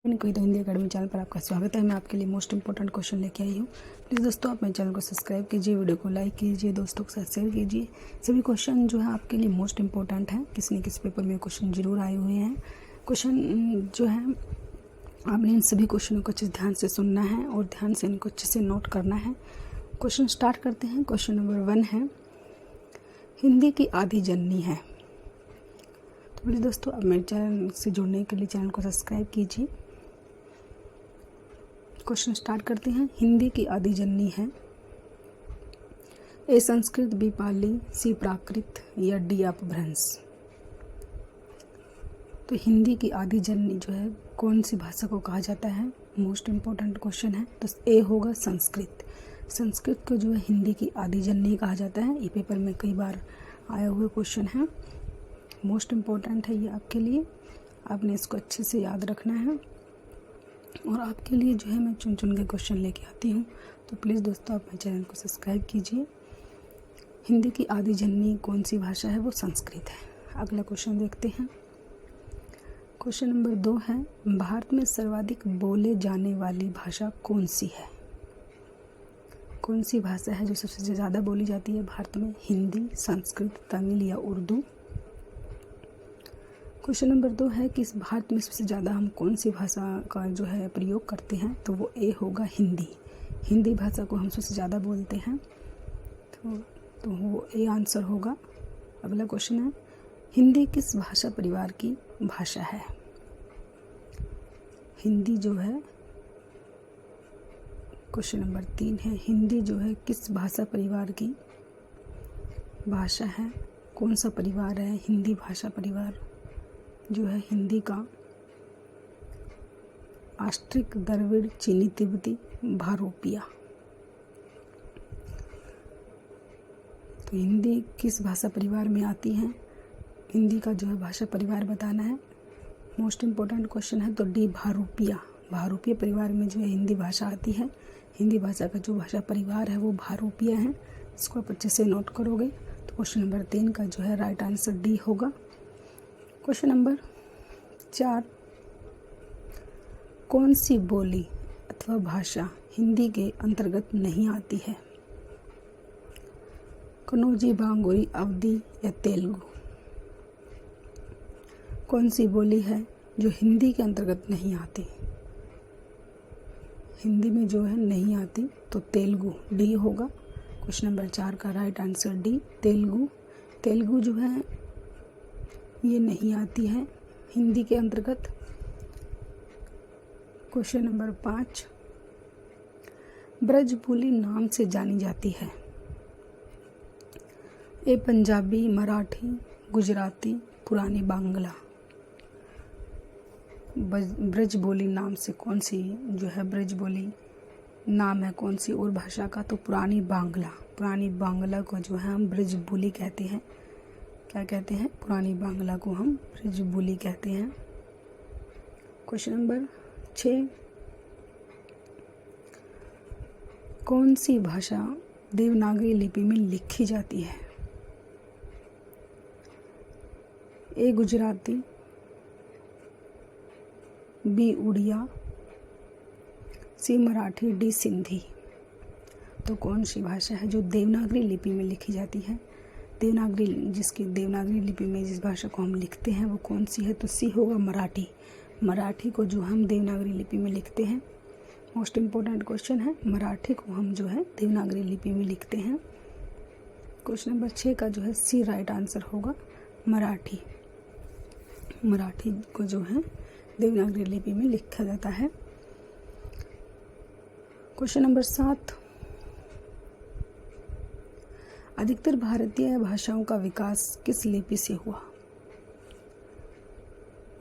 कोई तो Hindi academy channel पर आपका स्वागत है। मैं आपके लिए मोस्ट इंपॉर्टेंट क्वेश्चन लेके आई हूँ। प्लीज़ दोस्तों आप मेरे चैनल को सब्सक्राइब कीजिए, वीडियो को लाइक कीजिए, दोस्तों के साथ शेयर कीजिए। सभी क्वेश्चन जो है आपके लिए मोस्ट इंपॉर्टेंट है। किसी न किसी पेपर में क्वेश्चन जरूर आए हुए हैं। क्वेश्चन जो है आपने इन सभी क्वेश्चनों को अच्छे से ध्यान से सुनना है और ध्यान से इनको अच्छे से नोट करना है। क्वेश्चन स्टार्ट करते हैं। क्वेश्चन नंबर 1 है, हिंदी की आदि जननी है। तो प्लीज़ दोस्तों आप मेरे चैनल से जुड़ने के लिए चैनल को सब्सक्राइब कीजिए। क्वेश्चन स्टार्ट करते हैं। हिंदी की आदि जननी है ए संस्कृत, बी पाली, सी प्राकृत या डी अपभ्रंश। तो हिंदी की आदि जननी जो है कौन सी भाषा को कहा जाता है, मोस्ट इम्पोर्टेंट क्वेश्चन है। तो ए होगा संस्कृत। संस्कृत को जो है हिंदी की आदि जननी कहा जाता है। ये पेपर में कई बार आया हुआ क्वेश्चन है, मोस्ट इम्पोर्टेंट है ये आपके लिए। आपने इसको अच्छे से याद रखना है और आपके लिए जो है मैं चुन चुन के क्वेश्चन लेके आती हूँ। तो प्लीज़ दोस्तों आप मेरे चैनल को सब्सक्राइब कीजिए। हिंदी की आदि जननी कौन सी भाषा है, वो संस्कृत है। अगला क्वेश्चन देखते हैं। क्वेश्चन नंबर 2 है, भारत में सर्वाधिक बोले जाने वाली भाषा कौन सी है। कौन सी भाषा है जो सबसे ज़्यादा बोली जाती है भारत में, हिंदी, संस्कृत, तमिल या उर्दू। क्वेश्चन नंबर 2 है कि इस भारत में सबसे ज़्यादा हम कौन सी भाषा का जो है प्रयोग करते हैं। तो वो ए होगा हिंदी। हिंदी भाषा को हम सबसे ज़्यादा बोलते हैं, तो वो ए आंसर होगा। अगला क्वेश्चन है, हिंदी किस भाषा परिवार की भाषा है। हिंदी जो है क्वेश्चन नंबर 3 है, हिंदी जो है किस भाषा परिवार की भाषा है। कौन सा परिवार है हिंदी भाषा परिवार जो है हिंदी का, आस्ट्रिक, द्रविड़, चीनी, तिब्बती, भारोपिया। तो हिंदी किस भाषा परिवार में आती है, हिंदी का जो है भाषा परिवार बताना है। मोस्ट इम्पोर्टेंट क्वेश्चन है। तो डी भारोपिया। भारोपिया परिवार में जो है हिंदी भाषा आती है। हिंदी भाषा का जो भाषा परिवार है वो भारोपिया है। इसको आप अच्छे से नोट करोगे तो क्वेश्चन नंबर 3 का जो है राइट आंसर डी होगा। क्वेश्चन नंबर 4, कौन सी बोली अथवा भाषा हिंदी के अंतर्गत नहीं आती है। कनौजी, बांगुरी, अवधी या तेलुगु। कौन सी बोली है जो हिंदी के अंतर्गत नहीं आती, हिंदी में जो है नहीं आती। तो तेलुगु, डी होगा। क्वेश्चन नंबर 4 का right answer D Telugu. Telugu जो है ये नहीं आती है हिंदी के अंतर्गत। क्वेश्चन नंबर 5, ब्रजबोली नाम से जानी जाती है। ए पंजाबी, मराठी, गुजराती, पुरानी बांग्ला। ब्रजबोली नाम से कौन सी जो है ब्रजबोली नाम है कौन सी और भाषा का। तो पुरानी बांग्ला। पुरानी बांग्ला को जो है हम ब्रजबोली कहते हैं। क्या कहते हैं, पुरानी बांग्ला को हम ब्रजबोली कहते हैं। क्वेश्चन नंबर 6, कौन सी भाषा देवनागरी लिपि में लिखी जाती है। ए गुजराती, बी उड़िया, सी मराठी, डी सिंधी। तो कौन सी भाषा है जो देवनागरी लिपि में लिखी जाती है। देवनागरी लिपि में जिस भाषा को हम लिखते हैं वो कौन सी है। तो सी होगा मराठी। मराठी को जो हम देवनागरी लिपि में लिखते हैं। मोस्ट इम्पोर्टेंट क्वेश्चन है, मराठी को हम जो है देवनागरी लिपि में लिखते हैं। क्वेश्चन नंबर 6 का जो है सी राइट आंसर होगा, मराठी। मराठी को जो है देवनागरी लिपि में लिखा जाता है। क्वेश्चन नंबर 7, अधिकतर भारतीय भाषाओं का विकास किस लिपि से हुआ।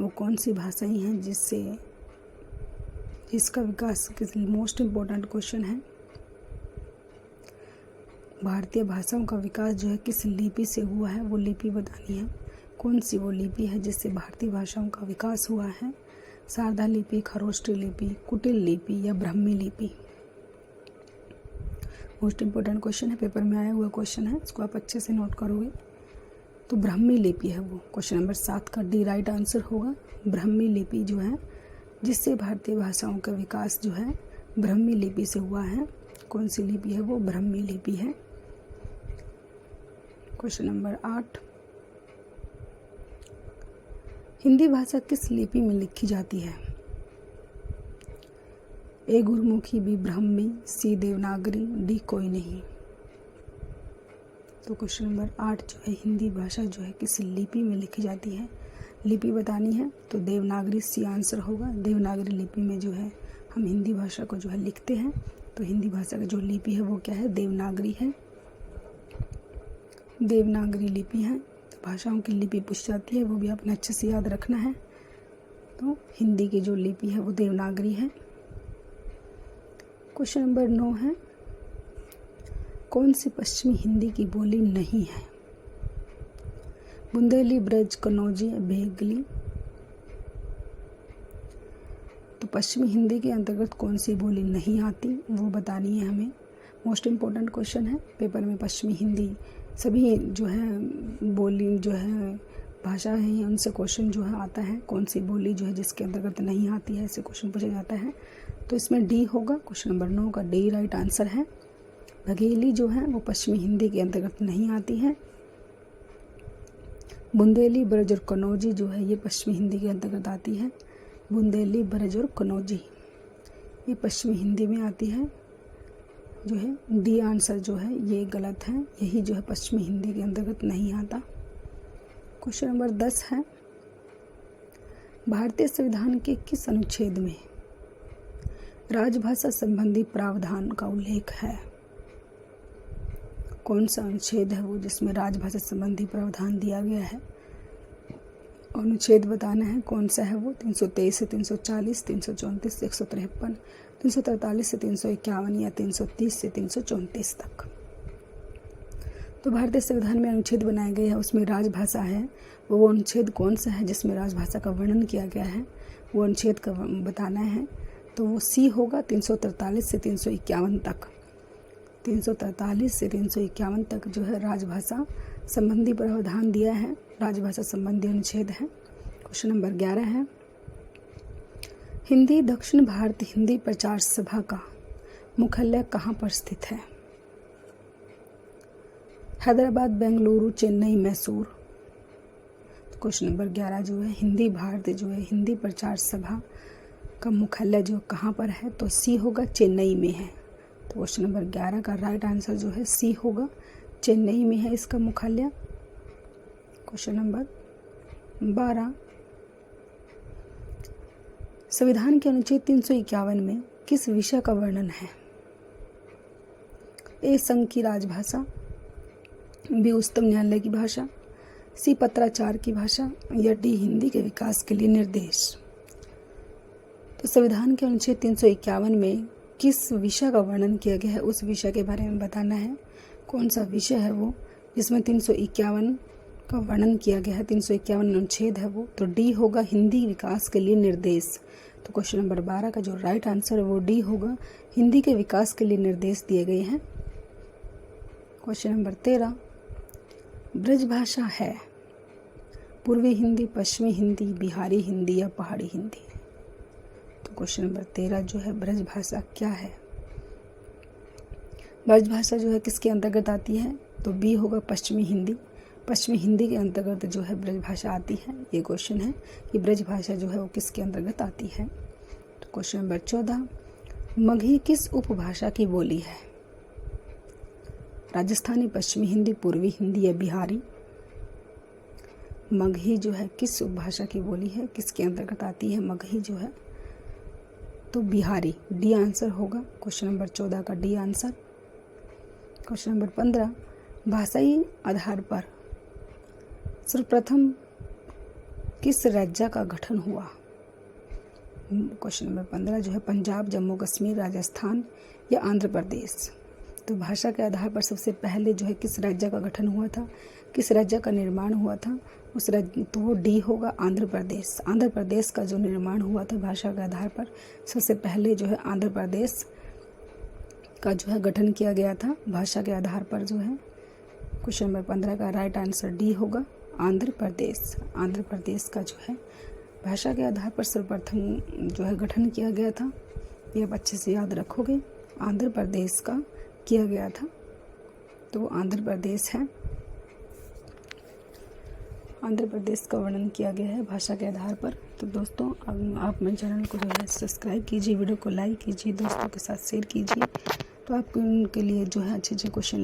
वो कौन सी भाषाएं हैं जिसका विकास किस, मोस्ट इम्पोर्टेंट क्वेश्चन है। भारतीय भाषाओं का विकास जो है किस लिपि से हुआ है, वो लिपि बतानी है। कौन सी वो लिपि है जिससे भारतीय भाषाओं का विकास हुआ है। शारदा लिपि, खरोष्टी लिपि, कुटिल लिपि या ब्राह्मी लिपि। मोस्ट इम्पोर्टेंट क्वेश्चन है, पेपर में आया हुआ क्वेश्चन है, इसको आप अच्छे से नोट करोगे। तो ब्राह्मी लिपि है वो। क्वेश्चन नंबर 7 का डी राइट आंसर होगा। ब्राह्मी लिपि जो है जिससे भारतीय भाषाओं का विकास जो है ब्राह्मी लिपि से हुआ है। कौन सी लिपि है वो? ब्राह्मी लिपि है। क्वेश्चन नंबर 8, हिंदी भाषा किस लिपि में लिखी जाती है? ए गुरुमुखी, बी ब्राह्मी, सी देवनागरी, डी कोई नहीं। तो क्वेश्चन नंबर 8 जो है हिंदी भाषा जो है किस लिपि में लिखी जाती है, लिपि बतानी है तो देवनागरी सी आंसर होगा। देवनागरी लिपि में जो है हम हिंदी भाषा को जो है लिखते हैं। तो हिंदी भाषा का जो लिपि है वो क्या है? देवनागरी है। देवनागरी लिपि है। तो भाषाओं की लिपि पूछ जाती है, वो भी आपने अच्छे से याद रखना है। तो हिंदी की जो लिपि है वो देवनागरी है। क्वेश्चन नंबर 9 है, कौन सी पश्चिमी हिंदी की बोली नहीं है? बुंदेली, ब्रज, कन्नौजी, बेगली। तो पश्चिमी हिंदी के अंतर्गत कौन सी बोली नहीं आती वो बतानी है हमें। मोस्ट इम्पोर्टेंट क्वेश्चन है पेपर में। पश्चिमी हिंदी सभी जो है बोली जो है भाषा है उनसे क्वेश्चन जो है आता है। कौन सी बोली जो है जिसके अंतर्गत नहीं आती है, ऐसे क्वेश्चन पूछा जाता है। तो इसमें डी होगा। क्वेश्चन नंबर 9 का डी राइट आंसर है। बघेली जो है वो पश्चिमी हिंदी के अंतर्गत नहीं आती है। बुंदेली, ब्रज और कन्नौजी जो है ये पश्चिमी हिंदी के अंतर्गत आती है। बुंदेली, ब्रज और कन्नौजी ये पश्चिमी हिंदी में आती है। जो है डी आंसर जो है ये गलत है, यही जो है पश्चिमी हिंदी के अंतर्गत नहीं आता। क्वेश्चन नंबर 10 है, भारतीय संविधान के किस अनुच्छेद में राजभाषा संबंधी प्रावधान का उल्लेख है? कौन सा अनुच्छेद है वो जिसमें राजभाषा संबंधी प्रावधान दिया गया है? अनुच्छेद बताना है कौन सा है वो। 323 से 340, 334 से 153, 343 से 351 या 330 से 334 तक। तो भारतीय संविधान में अनुच्छेद बनाए गए हैं, उसमें राजभाषा है। वो अनुच्छेद कौन सा है जिसमें राजभाषा का वर्णन किया गया है, वो अनुच्छेद का बताना है। तो वो सी होगा। 343 से 351 तक। 343 से 351 तक जो है राजभाषा संबंधी प्रावधान दिया है, राजभाषा संबंधी अनुच्छेद है। क्वेश्चन नंबर 11 है, हिंदी दक्षिण भारत हिंदी प्रचार सभा का मुख्यालय कहाँ पर स्थित है? हैदराबाद, बेंगलुरु, चेन्नई, मैसूर। क्वेश्चन नंबर 11 जो है हिंदी भारत जो है हिंदी प्रचार सभा का मुख्यालय जो कहाँ पर है? तो सी होगा, चेन्नई में है। तो क्वेश्चन नंबर 11 का राइट आंसर जो है सी होगा, चेन्नई में है इसका मुख्यालय। क्वेश्चन नंबर 12, संविधान के अनुच्छेद 351 में किस विषय का वर्णन है? ए संघ की राजभाषा, बी उच्चतम न्यायालय की भाषा, सी पत्राचार की भाषा या डी हिंदी के विकास के लिए निर्देश। तो संविधान के अनुच्छेद 351 में किस विषय का वर्णन किया गया है उस विषय के बारे में बताना है। कौन सा विषय है वो जिसमें 351 का वर्णन किया गया है? 351 अनुच्छेद है वो। तो डी होगा, हिंदी विकास के लिए निर्देश। तो क्वेश्चन नंबर 12 का जो राइट आंसर है वो डी होगा, हिंदी के विकास के लिए निर्देश दिए गए हैं। क्वेश्चन नंबर 13, ब्रज भाषा है पूर्वी हिंदी, पश्चिमी हिंदी, बिहारी हिंदी या पहाड़ी हिंदी? तो क्वेश्चन नंबर 13 जो है ब्रज भाषा क्या है? ब्रज भाषा जो है किसके अंतर्गत आती है? तो बी होगा, पश्चिमी हिंदी। पश्चिमी हिंदी के अंतर्गत जो है ब्रज भाषा आती है। ये क्वेश्चन है कि ब्रज भाषा जो है वो किसके अंतर्गत आती है। तो क्वेश्चन नंबर 14, मगही किस उपभाषा की बोली है? राजस्थानी, पश्चिमी हिंदी, पूर्वी हिंदी या बिहारी? मगही जो है किस उपभाषा की बोली है, किसके अंतर्गत आती है मगही जो है? तो बिहारी, डी आंसर होगा। क्वेश्चन नंबर 14 का डी आंसर। क्वेश्चन नंबर 15, भाषाई आधार पर सर्वप्रथम किस राज्य का गठन हुआ? क्वेश्चन नंबर 15 जो है पंजाब, जम्मू कश्मीर, राजस्थान या आंध्र प्रदेश? तो भाषा के आधार पर सबसे पहले जो है किस राज्य का गठन हुआ था, किस राज्य का निर्माण हुआ था उस राज्य, तो वो डी होगा, आंध्र प्रदेश। आंध्र प्रदेश का जो निर्माण हुआ था भाषा के आधार पर सबसे पहले जो है आंध्र प्रदेश का जो है गठन किया गया था भाषा के आधार पर जो है। क्वेश्चन नंबर 15 का राइट आंसर डी होगा, आंध्र प्रदेश। आंध्र प्रदेश का जो है भाषा के आधार पर सर्वप्रथम जो है गठन किया गया था, ये आप अच्छे से याद रखोगे, आंध्र प्रदेश का किया गया था। तो वो आंध्र प्रदेश है। आंध्र प्रदेश का वर्णन किया गया है भाषा के आधार पर। तो दोस्तों अब आप मेरे चैनल को जो है सब्सक्राइब कीजिए, वीडियो को लाइक कीजिए, दोस्तों के साथ शेयर कीजिए। तो आपके उनके लिए जो है अच्छे अच्छे क्वेश्चन